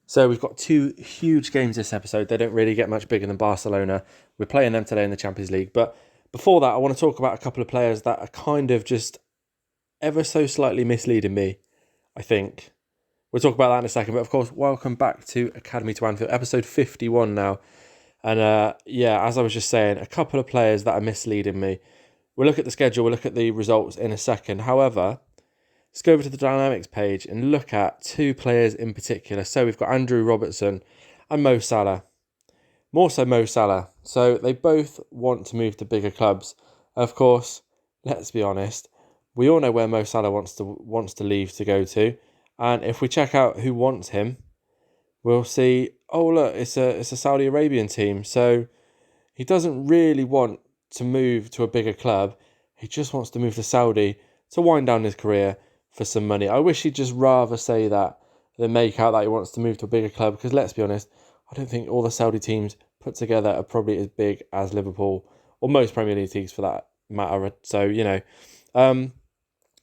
So we've got two huge games this episode. They don't really get much bigger than Barcelona. We're playing them today in the Champions League. But before that, I want to talk about a couple of players that are kind of just ever so slightly misleading me, I think. We'll talk about that in a second. But of course, welcome back to Academy to Anfield, episode 51 now. And as I was just saying, a couple of players that are misleading me. We'll look at the schedule, we'll look at the results in a second. However, let's go over to the dynamics page and look at two players in particular. So we've got Andrew Robertson and Mo Salah. More so Mo Salah. So they both want to move to bigger clubs. Of course, let's be honest, we all know where Mo Salah wants to leave to go to. And if we check out who wants him, we'll see, oh look, it's a Saudi Arabian team. So he doesn't really want to move to a bigger club. He just wants to move to Saudi to wind down his career for some money. I wish he'd just rather say that than make out that he wants to move to a bigger club, because let's be honest, I don't think all the Saudi teams put together are probably as big as Liverpool or most Premier League teams for that matter. So, I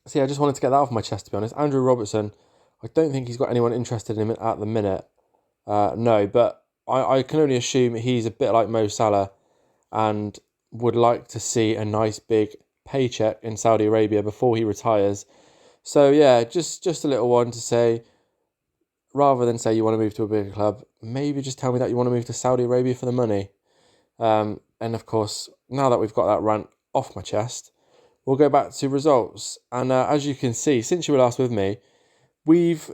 just wanted to get that off my chest, to be honest. Andrew Robertson, I don't think he's got anyone interested in him at the minute. No, but I can only assume he's a bit like Mo Salah and would like to see a nice big paycheck in Saudi Arabia before he retires. So yeah, just a little one to say, rather than say you want to move to a bigger club, maybe just tell me that you want to move to Saudi Arabia for the money. And of course, now that we've got that rant off my chest, we'll go back to results. And as you can see, since you were last with me, we've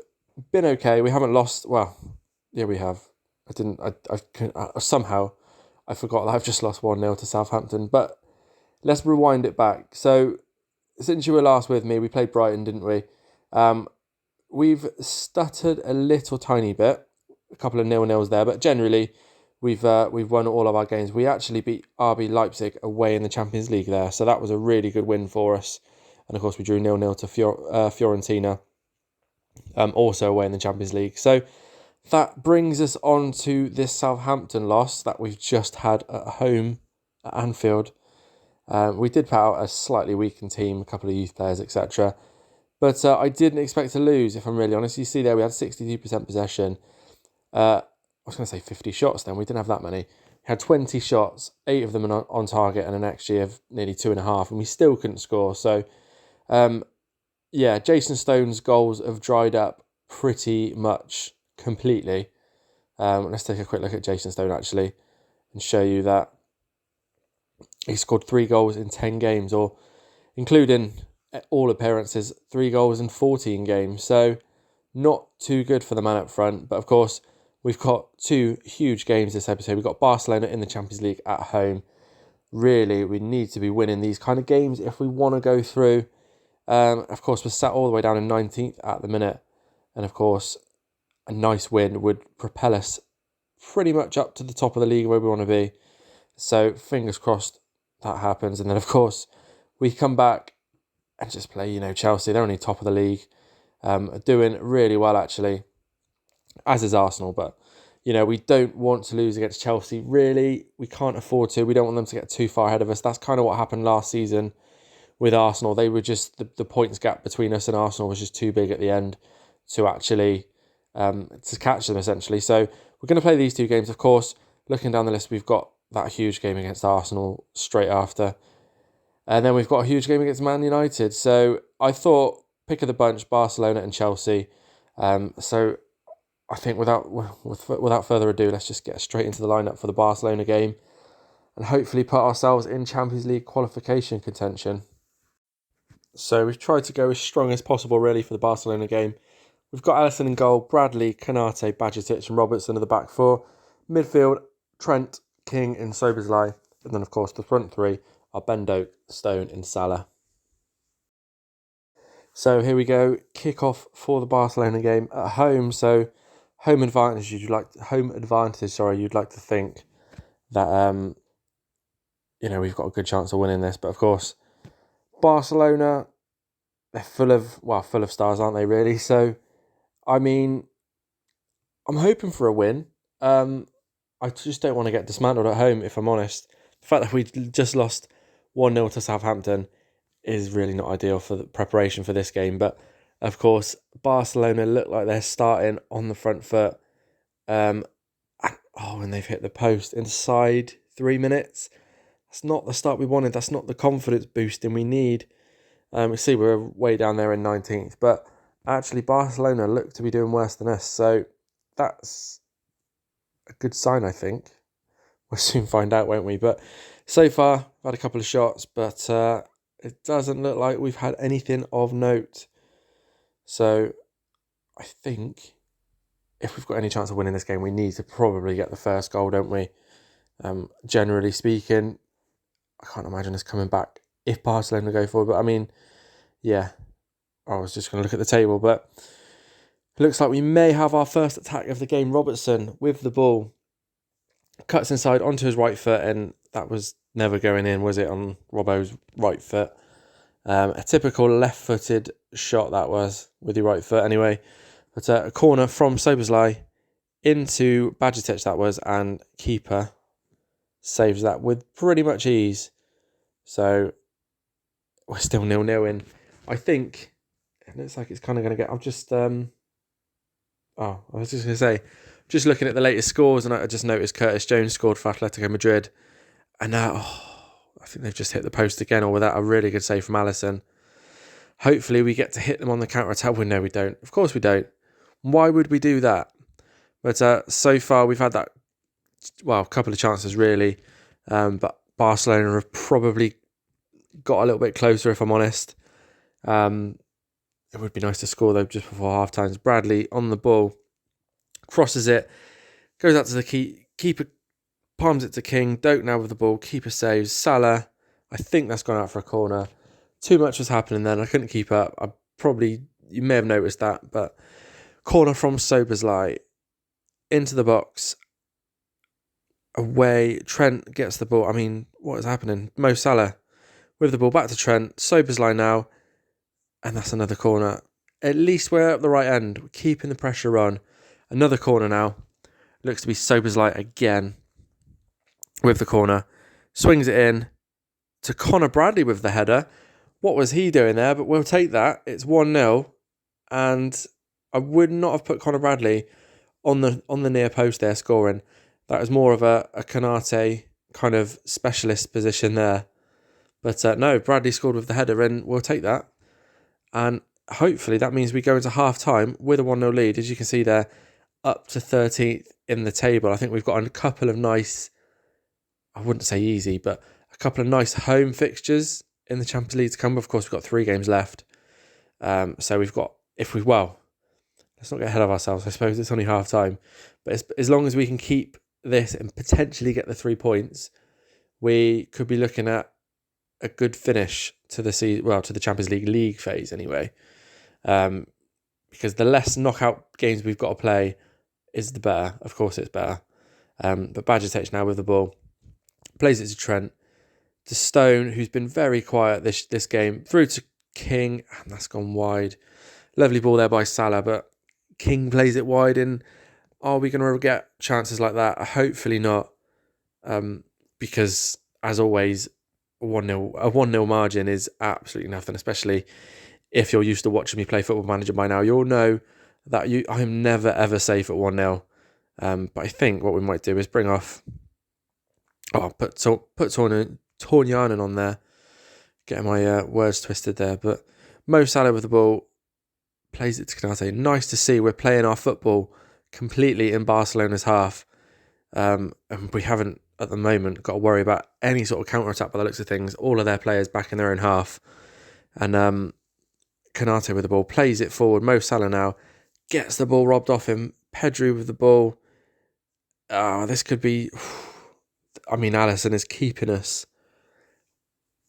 been okay. We haven't lost. Well, yeah, we have. Somehow I forgot that I've just lost 1-0 to Southampton. But let's rewind it back. So since you were last with me, we played Brighton, didn't we? We've stuttered a little tiny bit, a couple of 0-0s there, but generally we've won all of our games. We actually beat RB Leipzig away in the Champions League there, so that was a really good win for us. And of course, we drew 0-0 to Fiorentina, also away in the Champions League. So that brings us on to this Southampton loss that we've just had at home at Anfield. We did put out a slightly weakened team, a couple of youth players, etc. But I didn't expect to lose, if I'm really honest. You see there, we had 62% possession. I was going to say 50 shots then. We didn't have that many. We had 20 shots, 8 of them on target, and an XG of nearly 2.5, and we still couldn't score. So, Jason Stone's goals have dried up pretty much completely. Let's take a quick look at Jason Stone, actually, and show you that he scored 3 goals in 10 games, or including all appearances, 3 goals in 14 games. So not too good for the man up front. But of course, we've got 2 huge games this episode. We've got Barcelona in the Champions League at home. Really, we need to be winning these kind of games if we want to go through. Of course, we're sat all the way down in 19th at the minute. And of course, a nice win would propel us pretty much up to the top of the league where we want to be. So fingers crossed that happens. And then of course, we come back and just play, Chelsea. They're only top of the league, doing really well actually, as is Arsenal. But, we don't want to lose against Chelsea. Really, we can't afford to. We don't want them to get too far ahead of us. That's kind of what happened last season with Arsenal. They were just, the points gap between us and Arsenal was just too big at the end to actually, to catch them essentially. So we're going to play these 2 games. Of course, looking down the list, we've got that huge game against Arsenal straight after. And then we've got a huge game against Man United. So I thought, pick of the bunch, Barcelona and Chelsea. So I think without further ado, let's just get straight into the lineup for the Barcelona game and hopefully put ourselves in Champions League qualification contention. So we've tried to go as strong as possible really for the Barcelona game. We've got Alisson in goal, Bradley, Konate, Bajcetic and Robertson at the back 4. Midfield, Trent, King and Szoboszlai. And then of course the front 3 are Bendo, Stone and Salah. So here we go, kick-off for the Barcelona game at home. So home advantage, you'd like to think that we've got a good chance of winning this. But of course, Barcelona, they're full of stars, aren't they, really? So, I mean, I'm hoping for a win. I just don't want to get dismantled at home, if I'm honest. The fact that we just lost 1-0 to Southampton is really not ideal for the preparation for this game. But, of course, Barcelona look like they're starting on the front foot. And they've hit the post inside 3 minutes. That's not the start we wanted. That's not the confidence boosting we need. We see we're way down there in 19th, but actually Barcelona look to be doing worse than us. So that's a good sign, I think. We'll soon find out, won't we? But so far, I've had a couple of shots, but it doesn't look like we've had anything of note. So I think if we've got any chance of winning this game, we need to probably get the first goal, don't we? Generally speaking, I can't imagine us coming back if Barcelona go forward. But I mean, yeah, I was just going to look at the table, but it looks like we may have our first attack of the game. Robertson with the ball, cuts inside onto his right foot, and that was never going in, was it, on Robbo's right foot? A typical left-footed shot that was, with your right foot anyway. But a corner from Szoboszlai into Bajcetic that was, and keeper saves that with pretty much ease. So we're still 0-0 in. I think it looks like it's kind of going to get... I was just going to say, just looking at the latest scores, and I just noticed Curtis Jones scored for Atletico Madrid. And I think they've just hit the post again, or without a really good save from Alisson. Hopefully we get to hit them on the counter-attack. Well, no, we don't. Of course we don't. Why would we do that? But so far we've had that, a couple of chances really. But Barcelona have probably got a little bit closer, if I'm honest. It would be nice to score though just before half-time. Bradley on the ball, crosses it, goes out to the keeper, palms it to King. Doak now with the ball, keeper saves. Salah, I think that's gone out for a corner. Too much was happening then. I couldn't keep up. You may have noticed that, but corner from Szoboszlai into the box. Away, Trent gets the ball. I mean, what is happening? Mo Salah with the ball back to Trent. Szoboszlai now, and that's another corner. At least we're at the right end. We're keeping the pressure on. Another corner now. Looks to be Szoboszlai again with the corner. Swings it in to Connor Bradley with the header. What was he doing there? But we'll take that. It's 1-0. And I would not have put Connor Bradley on the near post there scoring. That was more of a Konate kind of specialist position there. But no, Bradley scored with the header, and we'll take that. And hopefully that means we go into half-time with a 1-0 lead. As you can see there, up to 13th in the table. I think we've got a couple of nice, I wouldn't say easy, but a couple of nice home fixtures in the Champions League to come. Of course, we've got 3 games left. So we've got, let's not get ahead of ourselves. I suppose it's only half-time. But as long as we can keep this and potentially get the 3 points, we could be looking at a good finish to the to the Champions League phase anyway. Because the less knockout games we've got to play is the better. Of course it's better. But Bajcetic now with the ball. Plays it to Trent. To Stone, who's been very quiet this game. Through to King, and that's gone wide. Lovely ball there by Salah, but King plays it wide, and are we going to get chances like that? Hopefully not. Because, as always, a 1-0 margin is absolutely nothing, especially if you're used to watching me play Football Manager by now. You'll know that I'm never, ever safe at 1-0. But I think what we might do is bring off... put Tornianen on there. Getting my words twisted there. But Mo Salah with the ball. Plays it to Konate. Nice to see we're playing our football completely in Barcelona's half. And we haven't, at the moment, got to worry about any sort of counter-attack by the looks of things. All of their players back in their own half. And Konate with the ball. Plays it forward. Mo Salah now gets the ball robbed off him. Pedri with the ball. This could be... I mean, Alisson is keeping us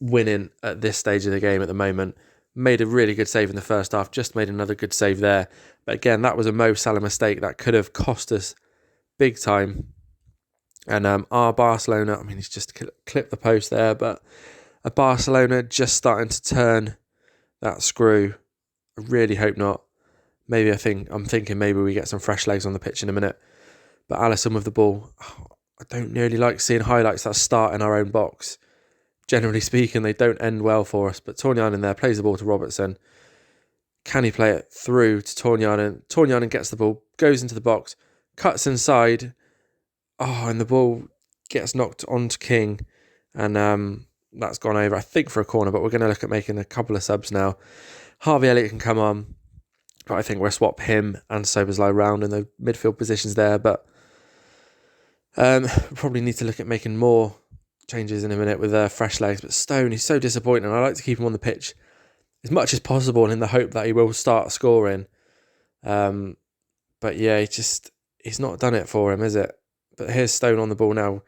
winning at this stage of the game at the moment. Made a really good save in the first half. Just made another good save there. But again, that was a Mo Salah mistake that could have cost us big time. And our Barcelona, I mean, he's just clipped the post there, but a Barcelona just starting to turn that screw. I really hope not. I'm thinking maybe we get some fresh legs on the pitch in a minute. But Alisson with the ball, I don't really like seeing highlights that start in our own box. Generally speaking, they don't end well for us. But Tornianen there plays the ball to Robertson. Can he play it through to Tornianen? Tornianen gets the ball, goes into the box, cuts inside. Oh, and the ball gets knocked onto King, and that's gone over, I think, for a corner, but we're going to look at making a couple of subs now. Harvey Elliott can come on, but I think we'll swap him and Sobersley round in the midfield positions there, but probably need to look at making more changes in a minute with fresh legs. But Stone, he's so disappointing. I like to keep him on the pitch as much as possible in the hope that he will start scoring. But yeah, he's not done it for him, is it? But here's Stone on the ball now.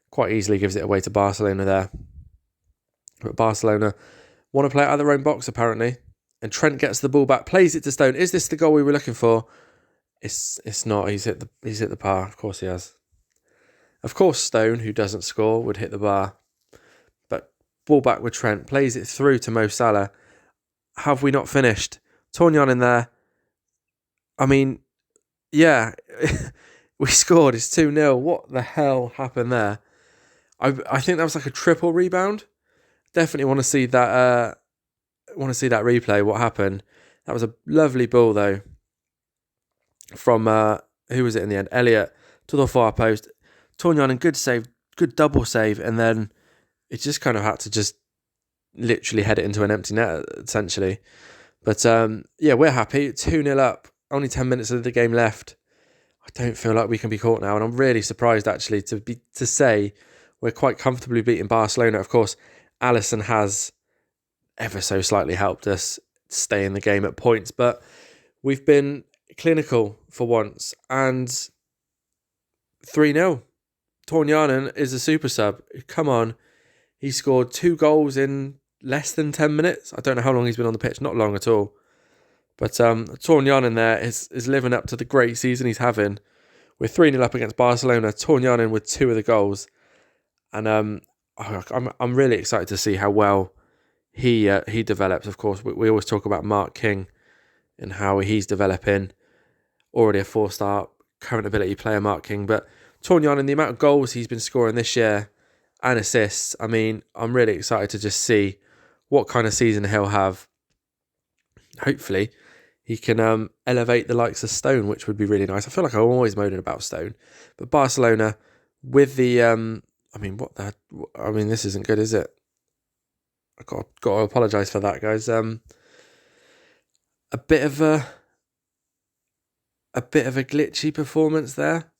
Quite easily gives it away to Barcelona there. But Barcelona want to play it out of their own box, apparently. And Trent gets the ball back, plays it to Stone. Is this the goal we were looking for? It's not. He's hit the bar. Of course he has. Of course Stone, who doesn't score, would hit the bar. But ball back with Trent, plays it through to Mo Salah. Have we not finished? Tornyan in there. I mean, yeah, we scored. It's 2-0. What the hell happened there? I think that was like a triple rebound. Definitely want to see that. Want to see that replay. What happened? That was a lovely ball though. From who was it in the end? Elliott to the far post. Tornyan, good save, good double save, and then it just kind of had to just literally head it into an empty net essentially. But yeah, we're happy. 2-0 up. Only 10 minutes of the game left. I don't feel like we can be caught now, and I'm really surprised actually to say we're quite comfortably beating Barcelona. Of course, Alisson has ever so slightly helped us stay in the game at points, but we've been clinical for once, and 3-0. Tornyan is a super sub. Come on. He scored 2 goals in less than 10 minutes. I don't know how long he's been on the pitch. Not long at all. But Tornyan in there is living up to the great season he's having. We're 3-0 up against Barcelona. Tornyan in with 2 of the goals. And I'm really excited to see how well he develops. Of course, we always talk about Mark King and how he's developing. Already a 4-star current ability player, Mark King. But Tornyan, and the amount of goals he's been scoring this year and assists, I mean, I'm really excited to just see what kind of season he'll have. Hopefully, he can elevate the likes of Stone, which would be really nice. I feel like I'm always moaning about Stone. But Barcelona, with the... this isn't good, is it? I've got to apologise for that, guys. A bit of a glitchy performance there.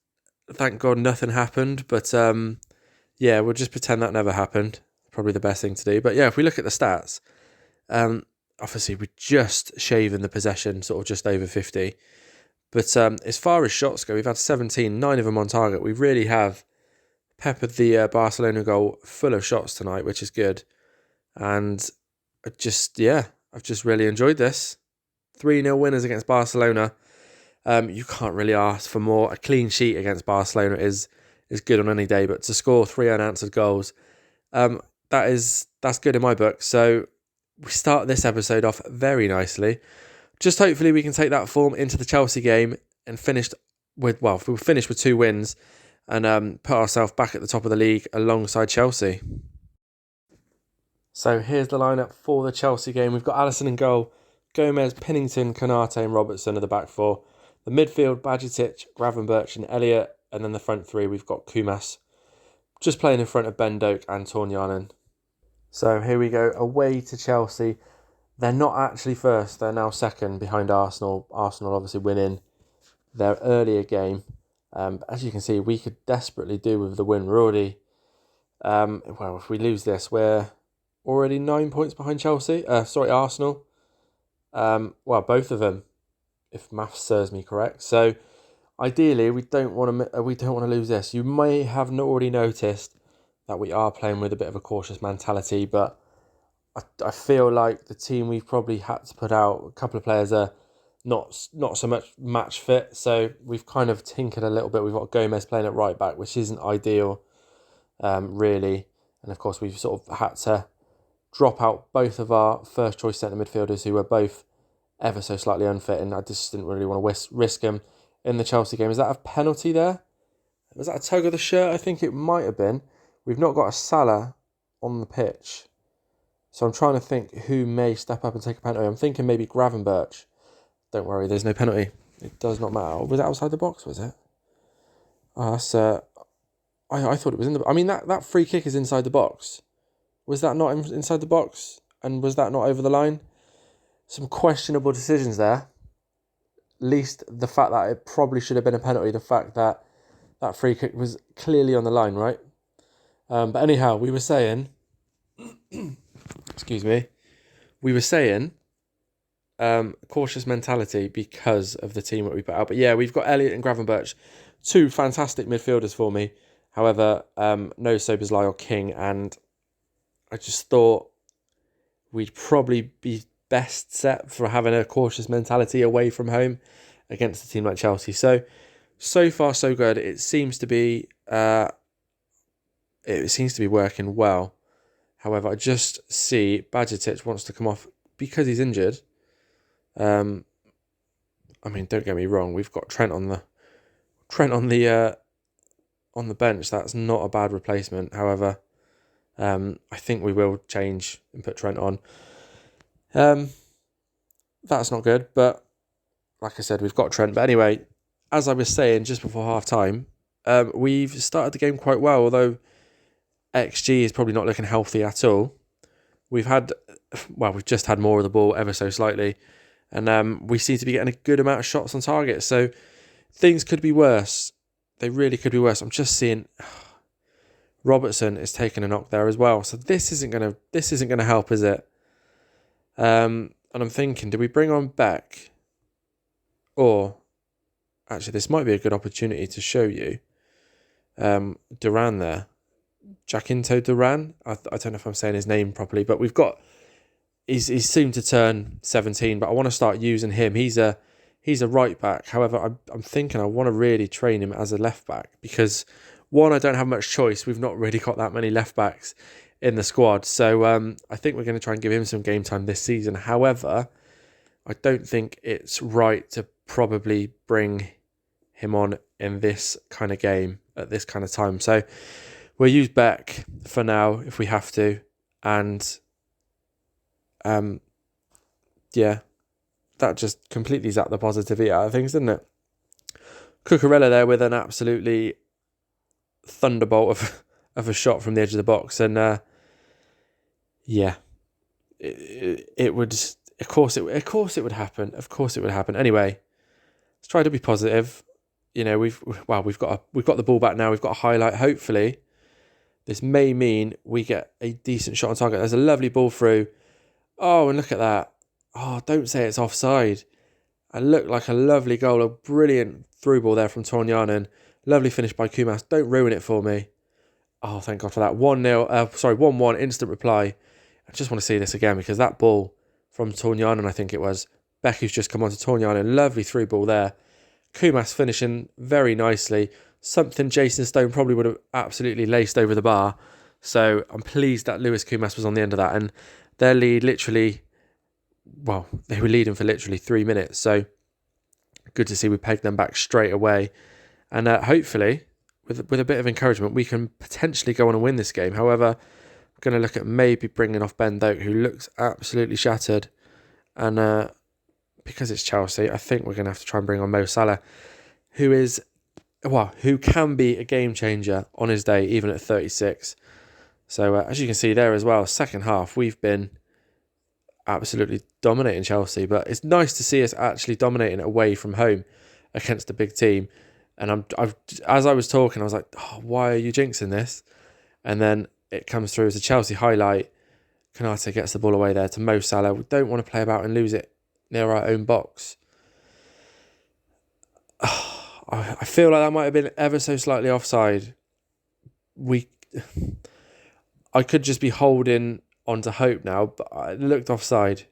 Thank God nothing happened, but yeah, we'll just pretend that never happened. Probably the best thing to do. But yeah, if we look at the stats, obviously we're just shaving the possession, sort of just over 50. But as far as shots go, we've had 17, 9 of them on target. We really have peppered the Barcelona goal full of shots tonight, which is good. And I've just really enjoyed this. 3-0 winners against Barcelona. You can't really ask for more. A clean sheet against Barcelona is good on any day, but to score 3 unanswered goals, that's good in my book. So we start this episode off very nicely. Just hopefully we can take that form into the Chelsea game and finish with 2 wins and put ourselves back at the top of the league alongside Chelsea. So here's the lineup for the Chelsea game. We've got Alisson in goal, Gomez, Pennington, Konate and Robertson are the back 4. The midfield, Bajcetic, Gravenberch and Elliott. And then the front 3, we've got Kumas just playing in front of Ben Doak and Tornyan. So here we go, away to Chelsea. They're not actually first, they're now second behind Arsenal. Arsenal obviously winning their earlier game. As you can see, we could desperately do with the win. We're already, if we lose this, we're already 9 points behind Arsenal. Both of them, if maths serves me correct. So ideally, we don't want to lose this. You may have already noticed that we are playing with a bit of a cautious mentality, but I feel like the team we've probably had to put out, a couple of players are not so much match fit, so we've kind of tinkered a little bit. We've got Gomez playing at right back, which isn't ideal, really. And of course, we've sort of had to drop out both of our first choice centre midfielders who were both ever so slightly unfit, and I just didn't really want to risk them in the Chelsea game. Is that a penalty there? Was that a tug of the shirt? I think it might have been. We've not got a Salah on the pitch. So I'm trying to think who may step up and take a penalty. I'm thinking maybe Gravenberch. Don't worry, there's no penalty. It does not matter. Was it outside the box, was it? Oh, that's, I thought it was in the... I mean, that free kick is inside the box. Was that not inside the box? And was that not over the line? Some questionable decisions there. Least the fact that it probably should have been a penalty. The fact that that free kick was clearly on the line, right? But anyhow, we were saying... excuse me. We were saying... cautious mentality because of the team that we put out. But yeah, we've got Elliott and Gravenberch, two fantastic midfielders for me. However, no Soberslai or King, and I just thought we'd probably be best set for having a cautious mentality away from home against a team like Chelsea. So far so good. It seems to be working well. However, I just see Bajcetic wants to come off because he's injured. I mean, don't get me wrong. We've got Trent on the bench. That's not a bad replacement. However, I think we will change and put Trent on. That's not good, but like I said, we've got Trent. But anyway, as I was saying just before half time, we've started the game quite well. Although XG is probably not looking healthy at all. We've just had more of the ball ever so slightly. And we seem to be getting a good amount of shots on target. So things could be worse. They really could be worse. I'm just seeing Robertson is taking a knock there as well. So this isn't gonna help, is it? And I'm thinking, do we bring on Beck? Or actually, this might be a good opportunity to show you Duran there. Jacinto Duran. I don't know if I'm saying his name properly, but we've got... He's soon to turn 17, but I want to start using him. He's a right back. However, I'm thinking I want to really train him as a left back because, one, I don't have much choice. We've not really got that many left backs in the squad. So I think we're going to try and give him some game time this season. However, I don't think it's right to probably bring him on in this kind of game at this kind of time. So we'll use Beck for now if we have to. And that just completely zapped the positivity out of things, didn't it? Cucurella there with an absolutely thunderbolt of a shot from the edge of the box, and it would. Of course it would happen. Of course it would happen. Anyway, let's try to be positive. You know, we've got the ball back now. We've got a highlight. Hopefully, this may mean we get a decent shot on target. There's a lovely ball through. Oh, and look at that. Oh, don't say it's offside. It looked like a lovely goal, a brilliant through ball there from Tornianen. Lovely finish by Kumas. Don't ruin it for me. Oh, thank God for that. 1-1, instant reply. I just want to see this again because that ball from Tornianen, I think it was. Becky's just come on to Tornianen. Lovely through ball there. Kumas finishing very nicely. Something Jason Stone probably would have absolutely laced over the bar. So I'm pleased that Lewis Kumas was on the end of that. And their lead they were leading for literally 3 minutes. So good to see we pegged them back straight away. And hopefully, with a bit of encouragement, we can potentially go on and win this game. However, I'm going to look at maybe bringing off Ben Doak, who looks absolutely shattered. And because it's Chelsea, I think we're going to have to try and bring on Mo Salah, who can be a game changer on his day, even at 36. So as you can see there as well, second half, we've been absolutely dominating Chelsea. But it's nice to see us actually dominating away from home against a big team. And as I was talking, I was like, oh, why are you jinxing this? And then it comes through as a Chelsea highlight. Konate gets the ball away there to Mo Salah. We don't want to play about and lose it near our own box. I feel like that might have been ever so slightly offside. I could just be holding on to hope now, but it looked offside.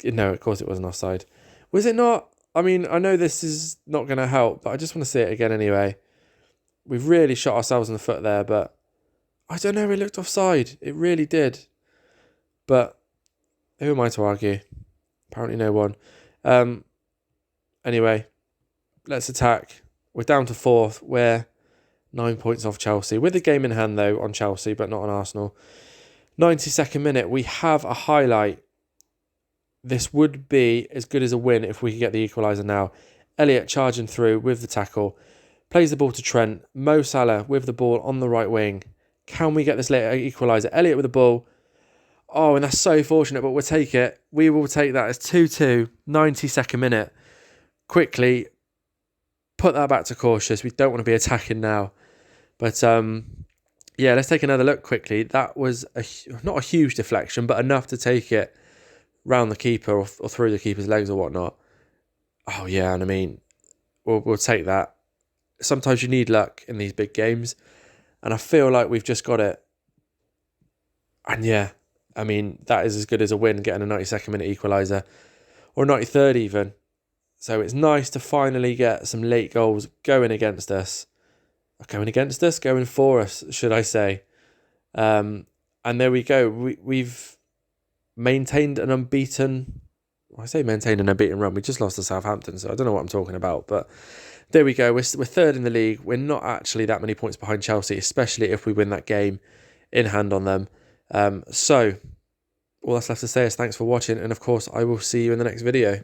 No, of course it wasn't offside. Was it not? I mean, I know this is not going to help, but I just want to see it again anyway. We've really shot ourselves in the foot there, but I don't know, it looked offside. It really did. But who am I to argue? Apparently no one. Anyway, let's attack. We're down to 4th. We're 9 points off Chelsea. With the game in hand, though, on Chelsea, but not on Arsenal. 92nd minute, we have a highlight. This would be as good as a win if we could get the equaliser now. Elliott charging through with the tackle. Plays the ball to Trent. Mo Salah with the ball on the right wing. Can we get this late equaliser? Elliott with the ball. Oh, and that's so fortunate, but we'll take it. We will take that as 2-2, 92nd minute. Quickly put that back to cautious. We don't want to be attacking now. But yeah, let's take another look quickly. That was not a huge deflection, but enough to take it round the keeper or through the keeper's legs or whatnot. Oh yeah, and I mean, we'll take that. Sometimes you need luck in these big games, and I feel like we've just got it. And yeah, I mean, that is as good as a win, getting a 92nd minute equaliser, or 93rd even. So it's nice to finally get some late goals going against us. Going for us, should I say. And there we go. We've maintained an unbeaten... I say maintained an unbeaten run. We just lost to Southampton, so I don't know what I'm talking about. But there we go. We're third in the league. We're not actually that many points behind Chelsea, especially if we win that game in hand on them. So all that's left to say is thanks for watching. And of course, I will see you in the next video.